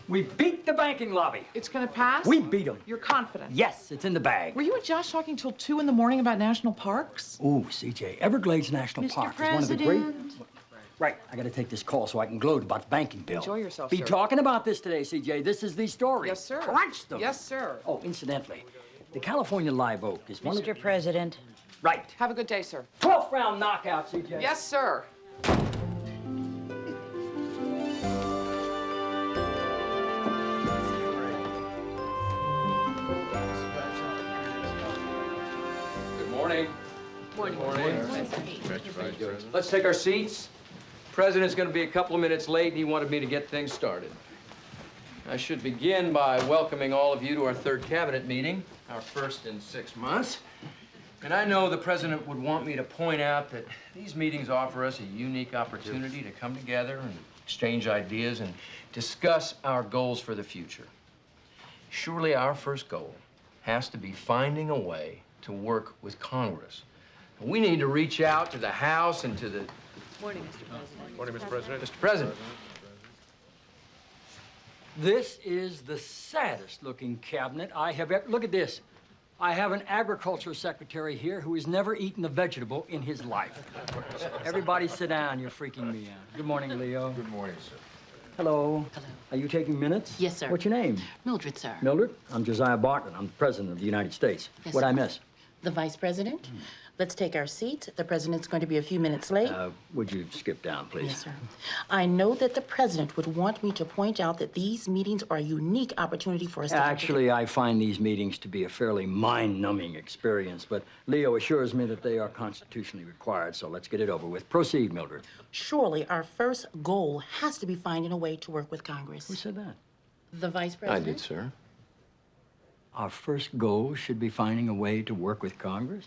We beat the banking lobby. It's gonna pass? We beat them. You're confident? Yes, it's in the bag. Were you and Josh talking till 2 in the morning about national parks? Ooh, CJ, Everglades National Park is one of the great... Right, I gotta take this call so I can gloat about the banking bill. Enjoy yourself, Be sir. talking about this today, CJ. This is the story. Yes, sir. Crunch them. Yes, sir. Oh, incidentally, the California live oak is one of... Mr. President. Right. Have a good day, sir. 12th round knockout, CJ. Yes, sir. Morning. Morning. Let's take our seats. President's going to be a couple of minutes late, and he wanted me to get things started. I should begin by welcoming all of you to our third cabinet meeting, our first in 6 months. And I know the president would want me to point out that these meetings offer us a unique opportunity to come together and exchange ideas and discuss our goals for the future. Surely our first goal has to be finding a way to work with Congress. We need to reach out to the House and to the... Morning, Mr. President. Morning, Mr. President. Mr. President. This is the saddest looking cabinet I have ever... Look at this. I have an agriculture secretary here who has never eaten a vegetable in his life. Everybody sit down, you're freaking me out. Good morning, Leo. Good morning, sir. Hello. Hello. Are you taking minutes? Yes, sir. What's your name? Mildred, sir. Mildred? I'm Josiah Bartlet. I'm the President of the United States. Yes, What'd I sir. miss? The Vice President. Let's take our seat. The President's going to be a few minutes late. Would you skip down, please? Yes, sir. I know that the President would want me to point out that these meetings are a unique opportunity for us to... Actually, I find these meetings to be a fairly mind-numbing experience, but Leo assures me that they are constitutionally required, so let's get it over with. Proceed, Mildred. Surely our first goal has to be finding a way to work with Congress. Who said that? The Vice I President. did, sir. Our first goal should be finding a way to work with Congress?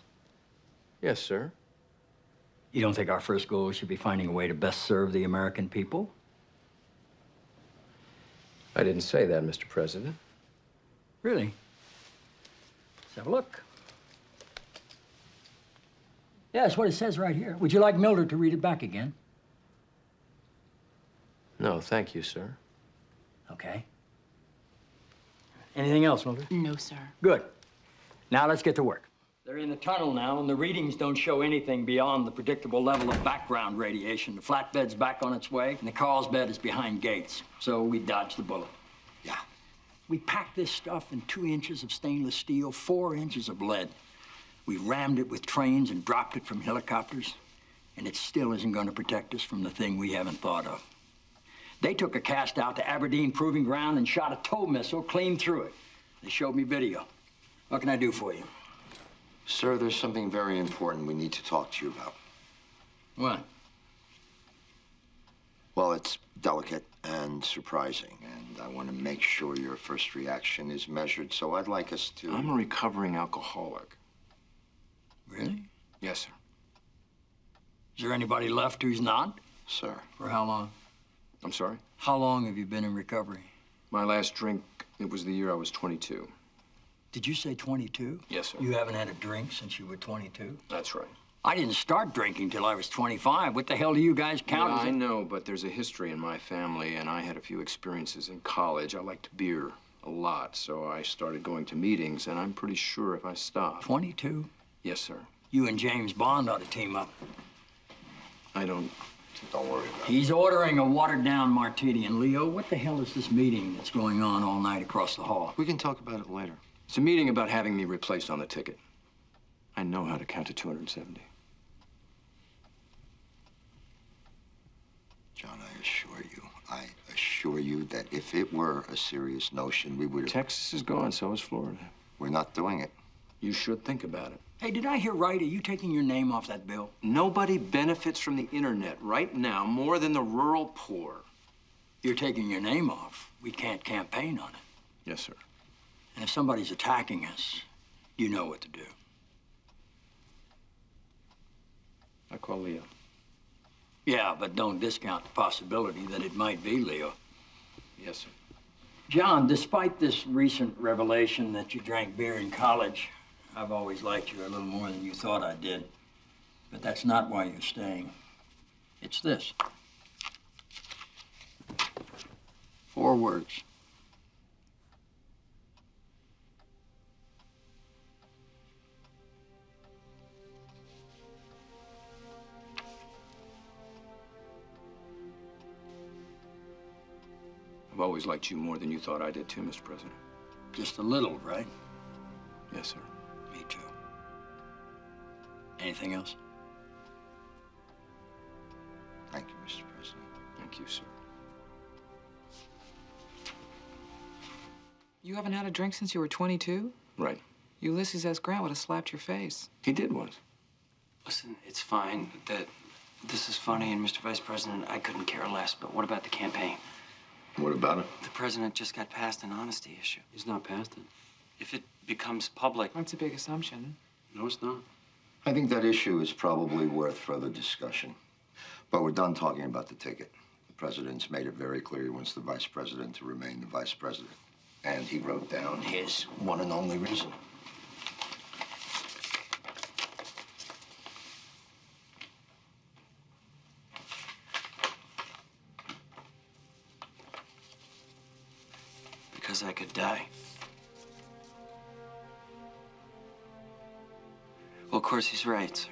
Yes, sir. You don't think our first goal should be finding a way to best serve the American people? I didn't say that, Mr. President. Really? Let's have a look. Yeah, that's what it says right here. Would you like Mildred to read it back again? No, thank you, sir. Okay. Anything else, Mildred? No, sir. Good. Now let's get to work. They're in the tunnel now, and the readings don't show anything beyond the predictable level of background radiation. The flatbed's back on its way, and the Carlsbad is behind gates. So we dodged the bullet. Yeah. We packed this stuff in 2 inches of stainless steel, 4 inches of lead. We rammed it with trains and dropped it from helicopters, and it still isn't going to protect us from the thing we haven't thought of. They took a cast out to Aberdeen Proving Ground and shot a tow missile clean through it. They showed me video. What can I do for you? Sir, there's something very important we need to talk to you about. What? Well, it's delicate and surprising, and I want to make sure your first reaction is measured, so I'd like us to... I'm a recovering alcoholic. Really? Yes, sir. Is there anybody left who's not? Sir. For how long? I'm sorry? How long have you been in recovery? My last drink, it was the year I was 22. Did you say 22? Yes, sir. You haven't had a drink since you were 22? That's right. I didn't start drinking till I was 25. What the hell do you guys count Yeah, as? I know, but there's a history in my family, and I had a few experiences in college. I liked beer a lot, so I started going to meetings, and I'm pretty sure if I stopped... 22? Yes, sir. You and James Bond ought to team up. I don't... Don't worry about it. He's ordering a watered-down martini. And Leo, what the hell is this meeting that's going on all night across the hall? We can talk about it later. It's a meeting about having me replaced on the ticket. I know how to count to 270. John, I assure you that if it were a serious notion, we would have... Texas is gone, so is Florida. We're not doing it. You should think about it. Hey, did I hear right? Are you taking your name off that bill? Nobody benefits from the internet right now more than the rural poor. You're taking your name off. We can't campaign on it. Yes, sir. And if somebody's attacking us, you know what to do. I call Leo. Yeah, but don't discount the possibility that it might be Leo. Yes, sir. John, despite this recent revelation that you drank beer in college, I've always liked you a little more than you thought I did. But that's not why you're staying. It's this. 4 words. I've always liked you more than you thought I did, too, Mr. President. Just a little, right? Yes, sir. Me too. Anything else? Thank you, Mr. President. Thank you, sir. You haven't had a drink since you were 22? Right. Ulysses S. Grant would have slapped your face. He did once. Listen, it's fine that this is funny, and Mr. Vice President, I couldn't care less, but what about the campaign? What about it? The president just got passed an honesty issue. He's not past it. If it becomes public... That's a big assumption. No, it's not. I think that issue is probably worth further discussion. But we're done talking about the ticket. The president's made it very clear he wants the vice president to remain the vice president. And he wrote down his one and only reason. Because I could die. Well, of course, he's right, sir.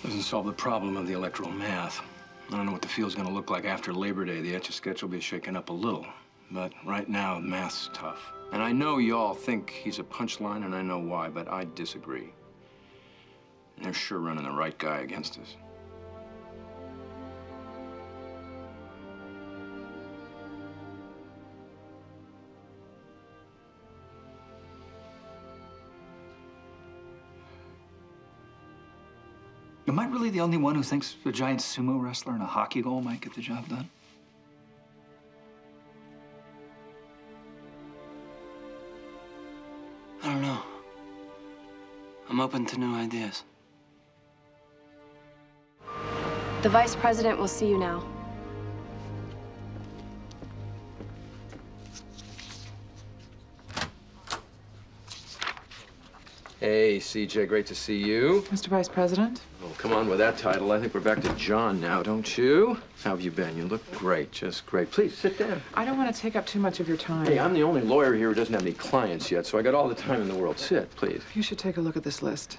Doesn't solve the problem of the electoral math. I don't know what the field's gonna look like after Labor Day. The Etch-a-Sketch will be shaken up a little. But right now, math's tough. And I know y'all think he's a punchline, and I know why, but I disagree. And they're sure running the right guy against us. Am I really the only one who thinks a giant sumo wrestler and a hockey goal might get the job done? I don't know. I'm open to new ideas. The Vice President will see you now. Hey, CJ, great to see you. Mr. Vice President? Oh, come on with that title. I think we're back to John now, don't you? How have you been? You look great, just great. Please, sit down. I don't want to take up too much of your time. Hey, I'm the only lawyer here who doesn't have any clients yet, so I got all the time in the world. Sit, please. You should take a look at this list.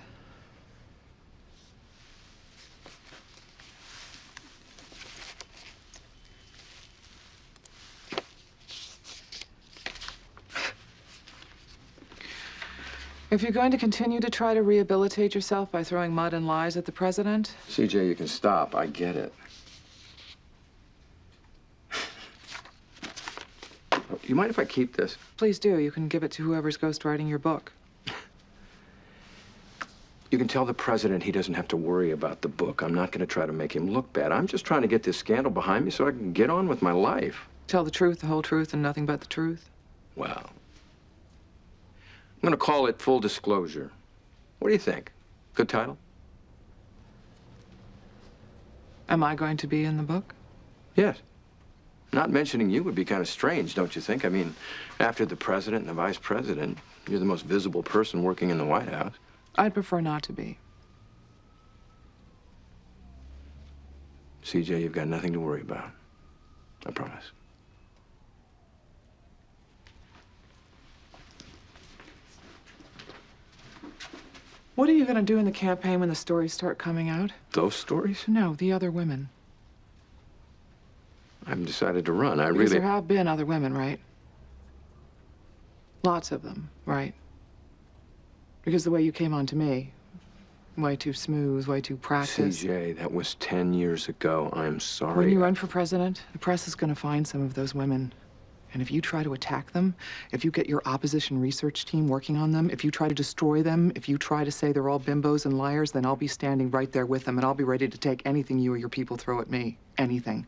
If you're going to continue to try to rehabilitate yourself by throwing mud and lies at the president... CJ, you can stop. I get it. You mind if I keep this? Please do. You can give it to whoever's ghostwriting your book. You can tell the president he doesn't have to worry about the book. I'm not going to try to make him look bad. I'm just trying to get this scandal behind me so I can get on with my life. Tell the truth, the whole truth, and nothing but the truth. Well, I'm going to call it Full Disclosure. What do you think? Good title? Am I going to be in the book? Yes. Not mentioning you would be kind of strange, don't you think? I mean, after the president and the vice president, you're the most visible person working in the White House. I'd prefer not to be. CJ, you've got nothing to worry about. I promise. What are you going to do in the campaign when the stories start coming out? Those stories? No, the other women. I haven't decided to run. I Because really... there have been other women, right? Lots of them, right? Because the way you came on to me, way too smooth, way too practiced. CJ, that was 10 years ago. I'm sorry. When you run for president, the press is going to find some of those women. And if you try to attack them, if you get your opposition research team working on them, if you try to destroy them, if you try to say they're all bimbos and liars, then I'll be standing right there with them, and I'll be ready to take anything you or your people throw at me. Anything.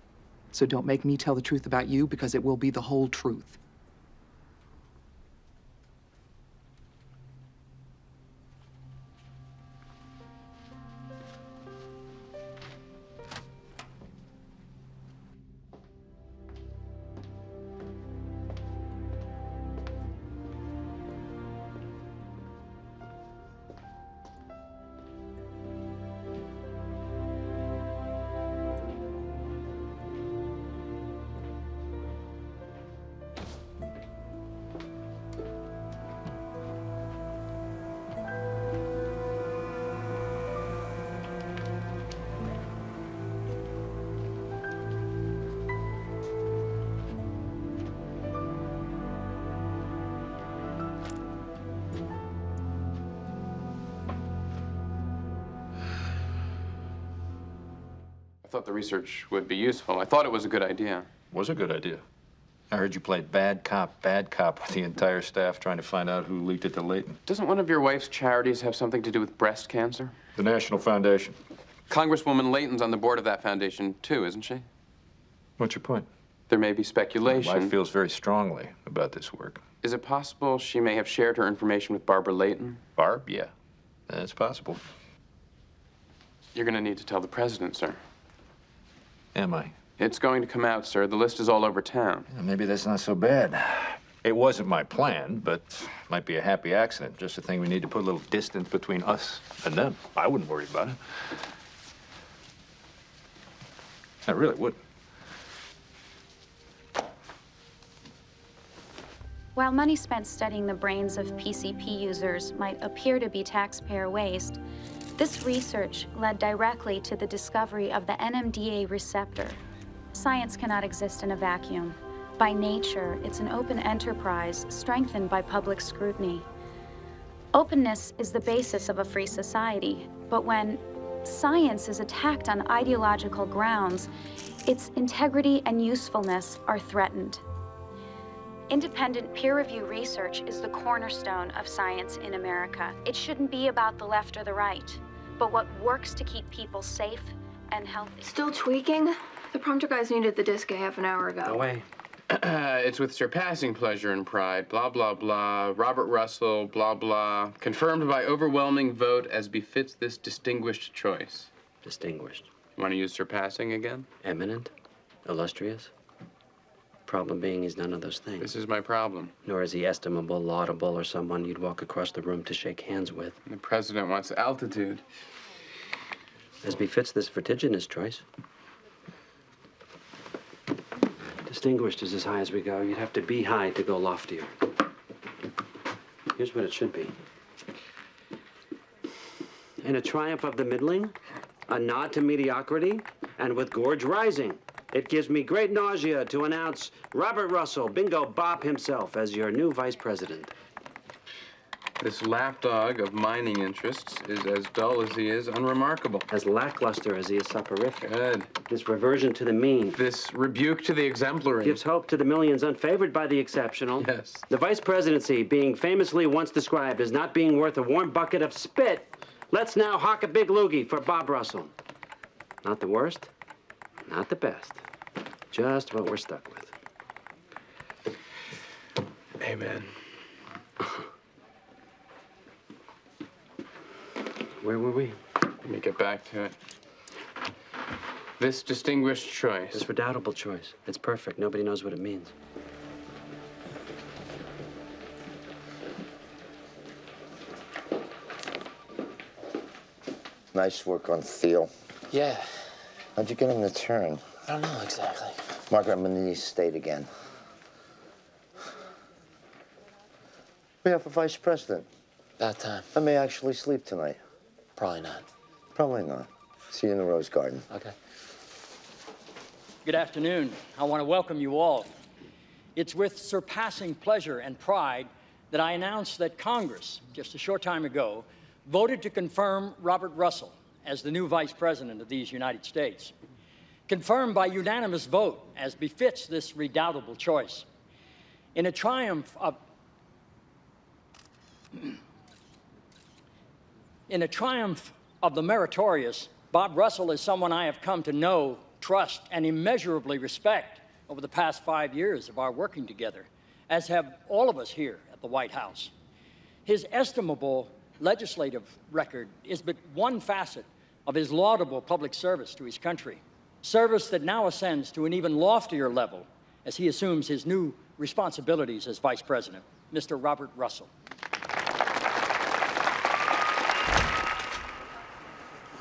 So don't make me tell the truth about you, because it will be the whole truth. thought the research would be useful. I thought it was a good idea. Was a good idea. I heard you played bad cop with the entire staff trying to find out who leaked it to Leighton. Doesn't one of your wife's charities have something to do with breast cancer? The National Foundation. Congresswoman Leighton's on the board of that foundation, too, isn't she? What's your point? There may be speculation. My wife feels very strongly about this work. Is it possible she may have shared her information with Barbara Leighton? Barb? Yeah. That's possible. You're going to need to tell the president, sir. Am I? It's going to come out, sir. The list is all over town. Yeah, maybe that's not so bad. It wasn't my plan, but might be a happy accident. Just a thing we need to put a little distance between us and them. I wouldn't worry about it. I really wouldn't. While money spent studying the brains of PCP users might appear to be taxpayer waste, this research led directly to the discovery of the NMDA receptor. Science cannot exist in a vacuum. By nature, it's an open enterprise strengthened by public scrutiny. Openness is the basis of a free society, but when science is attacked on ideological grounds, its integrity and usefulness are threatened. Independent peer-review research is the cornerstone of science in America. It shouldn't be about the left or the right, but what works to keep people safe and healthy. Still tweaking? The prompter guys needed the disk a half an hour ago. No way. It's with surpassing pleasure and pride, blah, blah, blah, Robert Russell, blah, blah, confirmed by overwhelming vote as befits this distinguished choice. Distinguished. You want to use surpassing again? Eminent? Illustrious? Problem being, he's none of those things. This is my problem. Nor is he estimable, laudable, or someone you'd walk across the room to shake hands with. The president wants altitude. As befits this vertiginous choice. Distinguished is as high as we go. You'd have to be high to go loftier. Here's what it should be. In a triumph of the middling, a nod to mediocrity, and with gorge rising, it gives me great nausea to announce Robert Russell, Bingo Bob himself, as your new vice president. This lapdog of mining interests is as dull as he is unremarkable. As lackluster as he is soporific. Good. This reversion to the mean. This rebuke to the exemplary. Gives hope to the millions unfavored by the exceptional. Yes. The vice presidency, being famously once described as not being worth a warm bucket of spit, let's now hawk a big loogie for Bob Russell. Not the worst, not the best. Just what we're stuck with. Amen. Where were we? Let me get back to it. This distinguished choice. This redoubtable choice. It's perfect. Nobody knows what it means. Nice work on Thiel. Yeah, How'd you get him to turn? I don't know exactly. Margaret, I'm in the state again. We have a vice president. About time. I may actually sleep tonight. Probably not. Probably not. See you in the Rose Garden. Okay. Good afternoon. I want to welcome you all. It's with surpassing pleasure and pride that I announce that Congress, just a short time ago, voted to confirm Robert Russell as the new Vice President of these United States. Confirmed by unanimous vote, as befits this redoubtable choice. In a triumph of the meritorious, Bob Russell is someone I have come to know, trust, and immeasurably respect over the past 5 years of our working together, as have all of us here at the White House. His estimable legislative record is but one facet of his laudable public service to his country, service that now ascends to an even loftier level as he assumes his new responsibilities as Vice President, Mr. Robert Russell.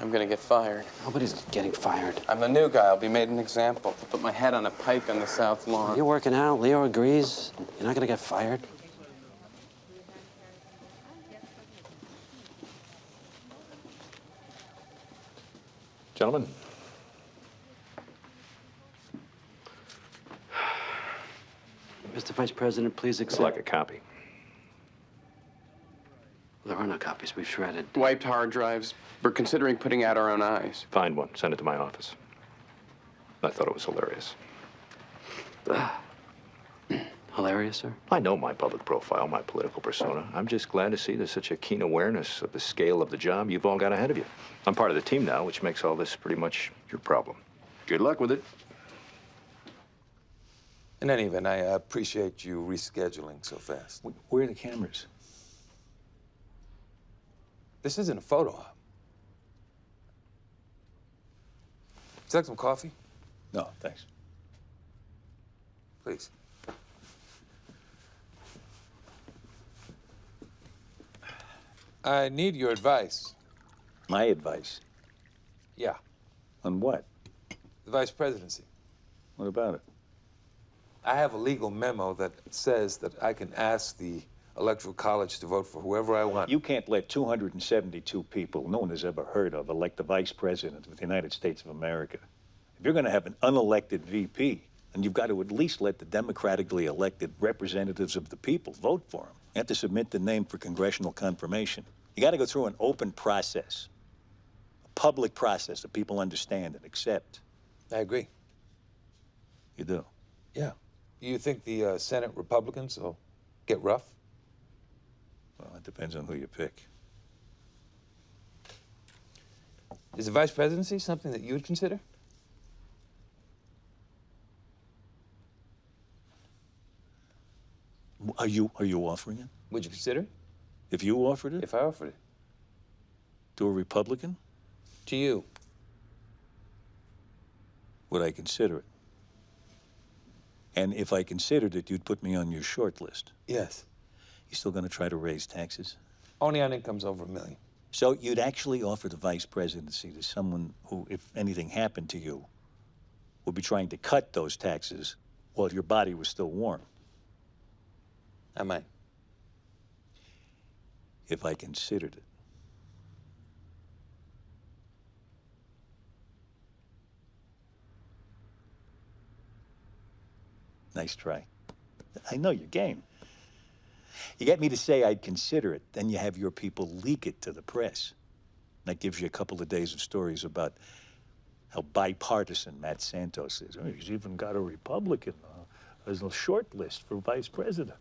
I'm gonna get fired. Nobody's getting fired. I'm the new guy. I'll be made an example. I'll put my head on a pike on the South Lawn. You're working out. Leo agrees. You're not gonna get fired. Gentlemen. Mr. Vice President, please accept. I'd like a copy. There are no copies. We've shredded. Wiped hard drives. We're considering putting out our own eyes. Find one. Send it to my office. I thought it was hilarious. Hilarious, sir? I know my public profile, my political persona. I'm just glad to see there's such a keen awareness of the scale of the job you've all got ahead of you. I'm part of the team now, which makes all this pretty much your problem. Good luck with it. In any event, I appreciate you rescheduling so fast. Where are the cameras? This isn't a photo op. Would you like some coffee? No, thanks. Please. I need your advice. My advice? Yeah, On what? the vice presidency. What about it? I have a legal memo that says that I can ask the Electoral College to vote for whoever I want. You can't let 272 people no one has ever heard of elect the vice president of the United States of America. If you're going to have an unelected VP, then you've got to at least let the democratically elected representatives of the people vote for him. You have to submit the name for congressional confirmation. You got to go through an open process, a public process that people understand and accept. I agree. You do? Yeah. You think the Senate Republicans will get rough? Well, it depends on who you pick. Is the vice presidency something that you would consider? Are you offering it? Would you consider it? If you offered it? If I offered it. To a Republican? To you. Would I consider it? And if I considered it, you'd put me on your short list. Yes. You still gonna try to raise taxes? Only on incomes over $1 million. So you'd actually offer the vice presidency to someone who, if anything happened to you, would be trying to cut those taxes while your body was still warm? I might. If I considered it. Nice try. I know your game. You get me to say I'd consider it, then you have your people leak it to the press. That gives you a couple of days of stories about how bipartisan Matt Santos is. Oh, he's even got a Republican as a short list for vice president.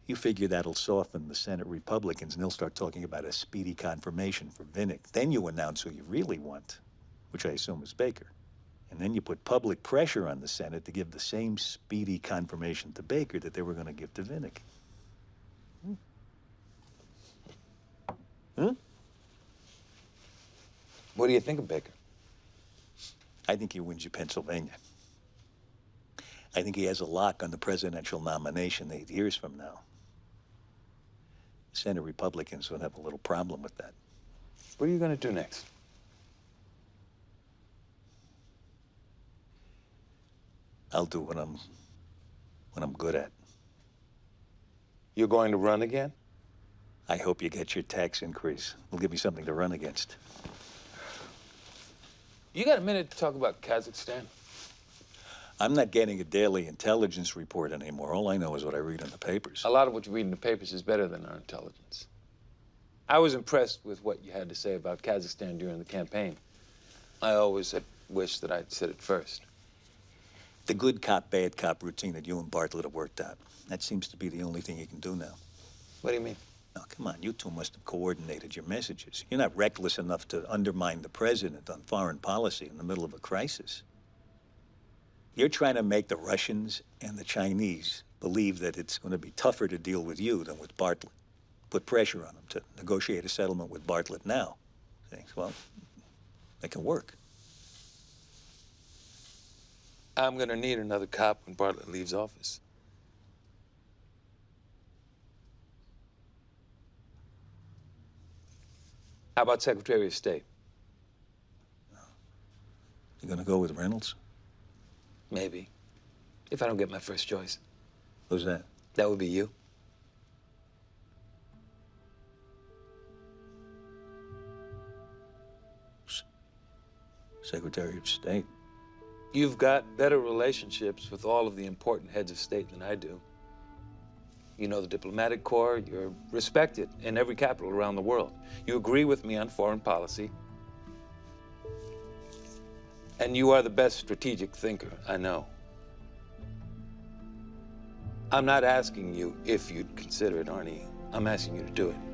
You figure that'll soften the Senate Republicans, and they'll start talking about a speedy confirmation for Vinnick. Then you announce who you really want, which I assume is Baker. And then you put public pressure on the Senate to give the same speedy confirmation to Baker that they were going to give to Vinnick. Huh? What do you think of Baker? I think he wins you Pennsylvania. I think he has a lock on the presidential nomination 8 years from now. Senate Republicans would have a little problem with that. What are you going to do next? I'll do what I'm good at. You're going to run again? I hope you get your tax increase. It'll give you something to run against. You got a minute to talk about Kazakhstan? I'm not getting a daily intelligence report anymore. All I know is what I read in the papers. A lot of what you read in the papers is better than our intelligence. I was impressed with what you had to say about Kazakhstan during the campaign. I always had wished that I'd said it first. The good cop, bad cop routine that you and Bartlett have worked out. That seems to be the only thing you can do now. What do you mean? Now, come on, you two must have coordinated your messages. You're not reckless enough to undermine the president on foreign policy in the middle of a crisis. You're trying to make the Russians and the Chinese believe that it's going to be tougher to deal with you than with Bartlett. Put pressure on them to negotiate a settlement with Bartlett now. Thanks. Well, that can work. I'm going to need another cop when Bartlett leaves office. How about Secretary of State? You going to go with Reynolds? Maybe. If I don't get my first choice. Who's that? That would be you. Secretary of State. You've got better relationships with all of the important heads of state than I do. You know the diplomatic corps. You're respected in every capital around the world. You agree with me on foreign policy. And you are the best strategic thinker I know. I'm not asking you if you'd consider it, Arnie. I'm asking you to do it.